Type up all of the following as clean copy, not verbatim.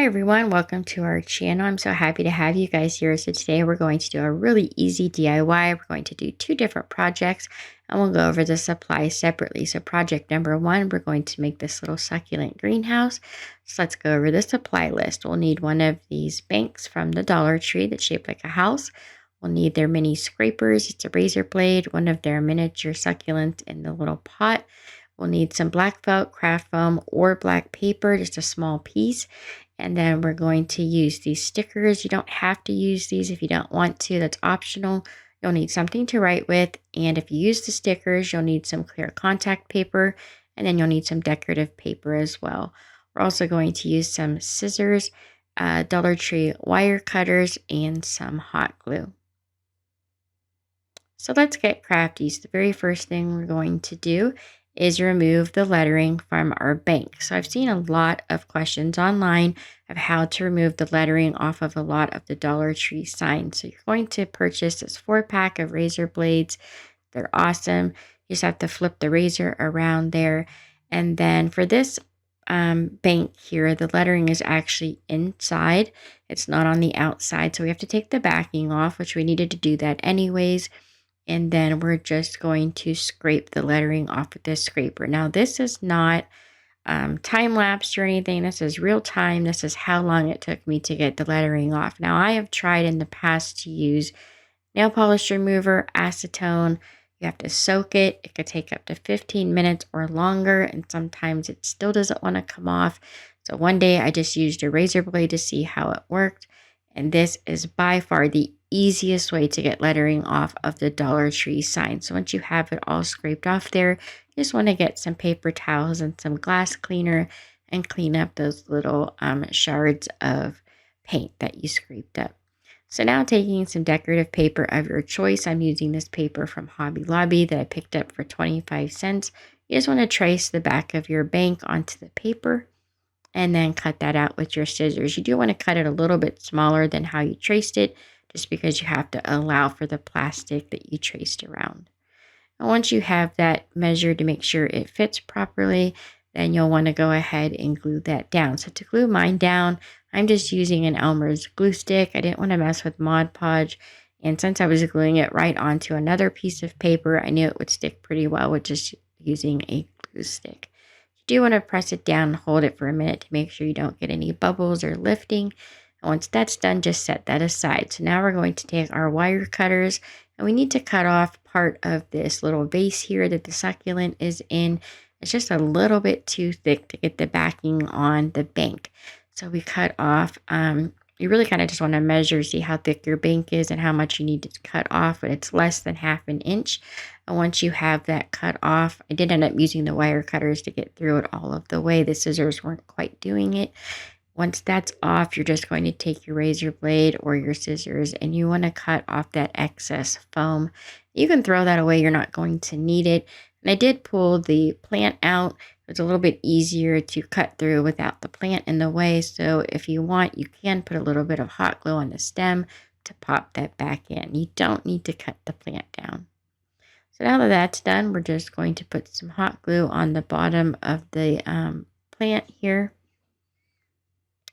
Hi everyone, welcome to our channel. I'm so happy to have you guys here. So today we're going to do a really easy DIY. We're going to do two different projects and we'll go over the supplies separately. So project number one, we're going to make this little succulent greenhouse. So let's go over the supply list. We'll need one of these banks from the Dollar Tree that's shaped like a house. We'll need their mini scrapers. It's a razor blade, one of their miniature succulents in the little pot. We'll need some black felt, craft foam, or black paper, just a small piece. And then we're going to use these stickers. You don't have to use these if you don't want to. That's optional. You'll need something to write with. And if you use the stickers, you'll need some clear contact paper. And then you'll need some decorative paper as well. We're also going to use some scissors, Dollar Tree wire cutters, and some hot glue. So let's get crafty. So the very first thing we're going to do is remove the lettering from our bank. So I've seen a lot of questions online of how to remove the lettering off of a lot of the Dollar Tree signs. So you're going to purchase this 4-pack of razor blades. They're awesome. You just have to flip the razor around there. And then for this bank here, the lettering is actually inside. It's not on the outside. So we have to take the backing off, which we needed to do that anyways. And then we're just going to scrape the lettering off with this scraper. Now, this is not time-lapsed or anything. This is real time. This is how long it took me to get the lettering off. Now, I have tried in the past to use nail polish remover, acetone. You have to soak it. It could take up to 15 minutes or longer, and sometimes it still doesn't want to come off. So one day I just used a razor blade to see how it worked. And this is by far the easiest way to get lettering off of the Dollar Tree sign. So once you have it all scraped off there, you just want to get some paper towels and some glass cleaner and clean up those little shards of paint that you scraped up. So now taking some decorative paper of your choice, I'm using this paper from Hobby Lobby that I picked up for 25 cents. You just want to trace the back of your bank onto the paper and then cut that out with your scissors. You do want to cut it a little bit smaller than how you traced it, just because you have to allow for the plastic that you traced around. And once you have that measured to make sure it fits properly, then you'll want to go ahead and glue that down. So to glue mine down, I'm just using an Elmer's glue stick. I didn't want to mess with Mod Podge. And since I was gluing it right onto another piece of paper, I knew it would stick pretty well with just using a glue stick. You do want to press it down and hold it for a minute to make sure you don't get any bubbles or lifting. And once that's done, just set that aside. So now we're going to take our wire cutters and we need to cut off part of this little vase here that the succulent is in. It's just a little bit too thick to get the backing on the bank. So we cut off, you really kind of just want to measure, see how thick your bank is and how much you need to cut off, but it's less than ½ an inch. And once you have that cut off, I did end up using the wire cutters to get through it all of the way. The scissors weren't quite doing it. Once that's off, you're just going to take your razor blade or your scissors and you want to cut off that excess foam. You can throw that away. You're not going to need it. And I did pull the plant out. It's a little bit easier to cut through without the plant in the way. So if you want, you can put a little bit of hot glue on the stem to pop that back in. You don't need to cut the plant down. So now that that's done, we're just going to put some hot glue on the bottom of the plant here.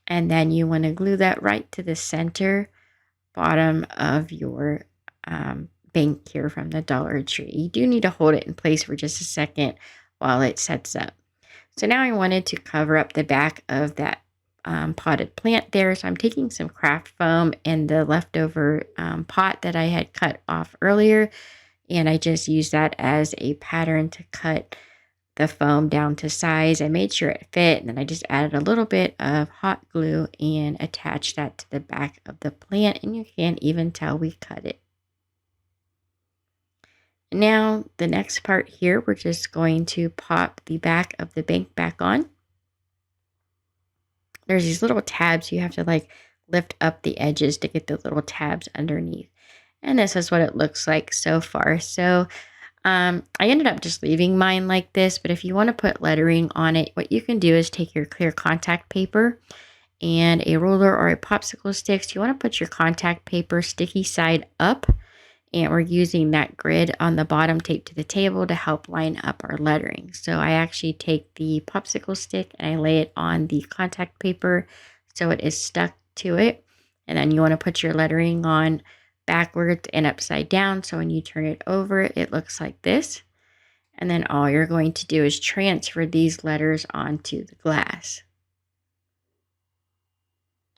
And then you want to glue that right to the center bottom of your bank here from the Dollar Tree. You do need to hold it in place for just a second while it sets up. So now I wanted to cover up the back of that potted plant there. So I'm taking some craft foam in the leftover pot that I had cut off earlier. And I just used that as a pattern to cut the foam down to size. I made sure it fit, and then I just added a little bit of hot glue and attached that to the back of the plant, and you can't even tell we cut it. Now the next part here, we're just going to pop the back of the bank back on. There's these little tabs you have to like lift up the edges to get the little tabs underneath, and this is what it looks like so far. So I ended up just leaving mine like this, but if you want to put lettering on it, what you can do is take your clear contact paper and a ruler or a popsicle stick. So you want to put your contact paper sticky side up, and we're using that grid on the bottom taped to the table to help line up our lettering. So I actually take the popsicle stick and I lay it on the contact paper so it is stuck to it. And then you want to put your lettering on backwards and upside down. So when you turn it over, it looks like this. And then all you're going to do is transfer these letters onto the glass.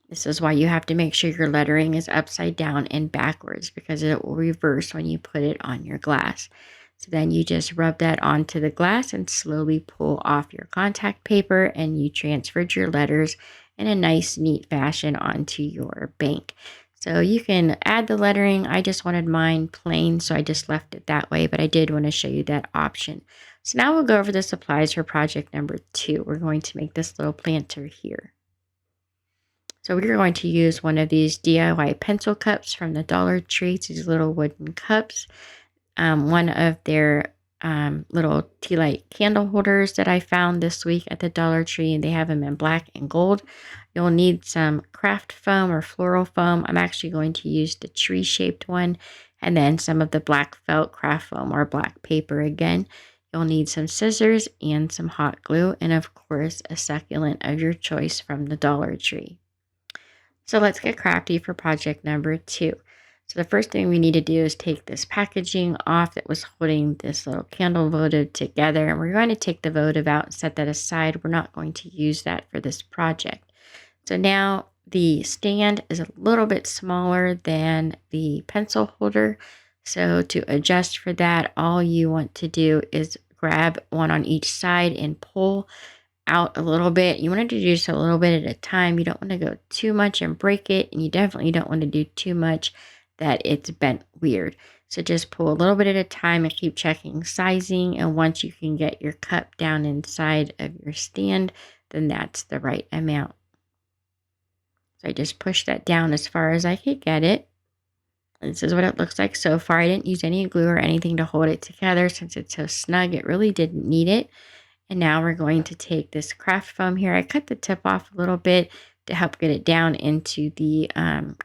This is why you have to make sure your lettering is upside down and backwards, because it will reverse when you put it on your glass. So then you just rub that onto the glass and slowly pull off your contact paper, and you transferred your letters in a nice, neat fashion onto your bank. So you can add the lettering. I just wanted mine plain, so I just left it that way, but I did want to show you that option. So now we'll go over the supplies for project number 2. We're going to make this little planter here. So we're going to use one of these DIY pencil cups from the Dollar Tree. It's these little wooden cups. One of their little tea light candle holders that I found this week at the Dollar Tree, and they have them in black and gold. You'll need some craft foam or floral foam. I'm actually going to use the tree-shaped one, and then some of the black felt craft foam or black paper again. You'll need some scissors and some hot glue, and of course a succulent of your choice from the Dollar Tree. So let's get crafty for project number 2. So the first thing we need to do is take this packaging off that was holding this little candle votive together. And we're going to take the votive out and set that aside. We're not going to use that for this project. So now the stand is a little bit smaller than the pencil holder. So to adjust for that, all you want to do is grab one on each side and pull out a little bit. You want to do just a little bit at a time. You don't want to go too much and break it, and you definitely don't want to do too much that it's bent weird. So just pull a little bit at a time and keep checking sizing, and once you can get your cup down inside of your stand, then that's the right amount. So I just pushed that down as far as I could get it. This is what it looks like so far. I didn't use any glue or anything to hold it together since it's so snug. It really didn't need it. And now we're going to take this craft foam here. I cut the tip off a little bit to help get it down into the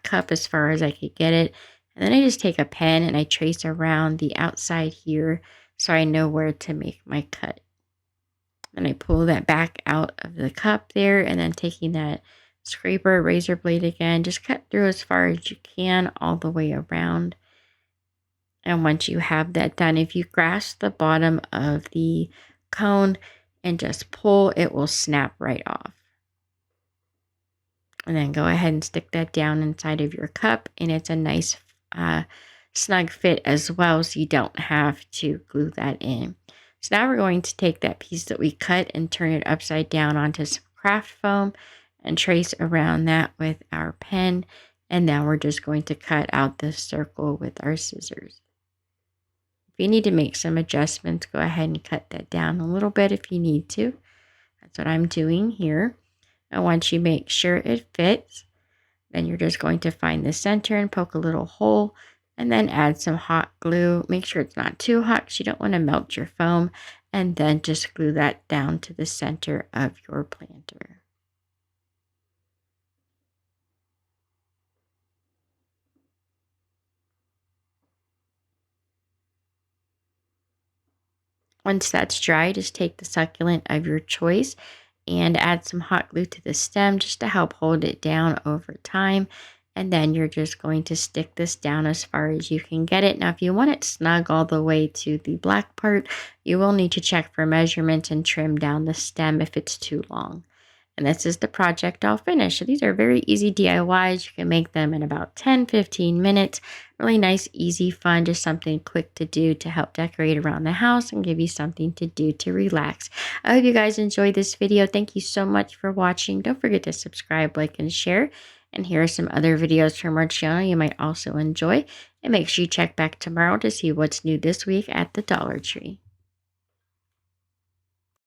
cup as far as I could get it. And then I just take a pen and I trace around the outside here so I know where to make my cut. And I pull that back out of the cup there, and then taking that scraper, razor blade again, just cut through as far as you can all the way around. And once you have that done, if you grasp the bottom of the cone and just pull, it will snap right off. And then go ahead and stick that down inside of your cup, and it's a nice snug fit as well, so you don't have to glue that in. So now we're going to take that piece that we cut and turn it upside down onto some craft foam and trace around that with our pen, and now we're just going to cut out this circle with our scissors. If you need to make some adjustments, go ahead and cut that down a little bit if you need to. That's what I'm doing here. And once you make sure it fits, then you're just going to find the center and poke a little hole, and then add some hot glue. Make sure it's not too hot because you don't want to melt your foam, and then just glue that down to the center of your planter. Once that's dry, just take the succulent of your choice and add some hot glue to the stem just to help hold it down over time. And then you're just going to stick this down as far as you can get it. Now, if you want it snug all the way to the black part, you will need to check for measurements and trim down the stem if it's too long. And this is the project all finished. So these are very easy DIYs. You can make them in about 10-15 minutes. Really nice, easy, fun, just something quick to do to help decorate around the house and give you something to do to relax. I hope you guys enjoyed this video. Thank you so much for watching. Don't forget to subscribe, like, and share. And here are some other videos from our channel you might also enjoy. And make sure you check back tomorrow to see what's new this week at the Dollar Tree.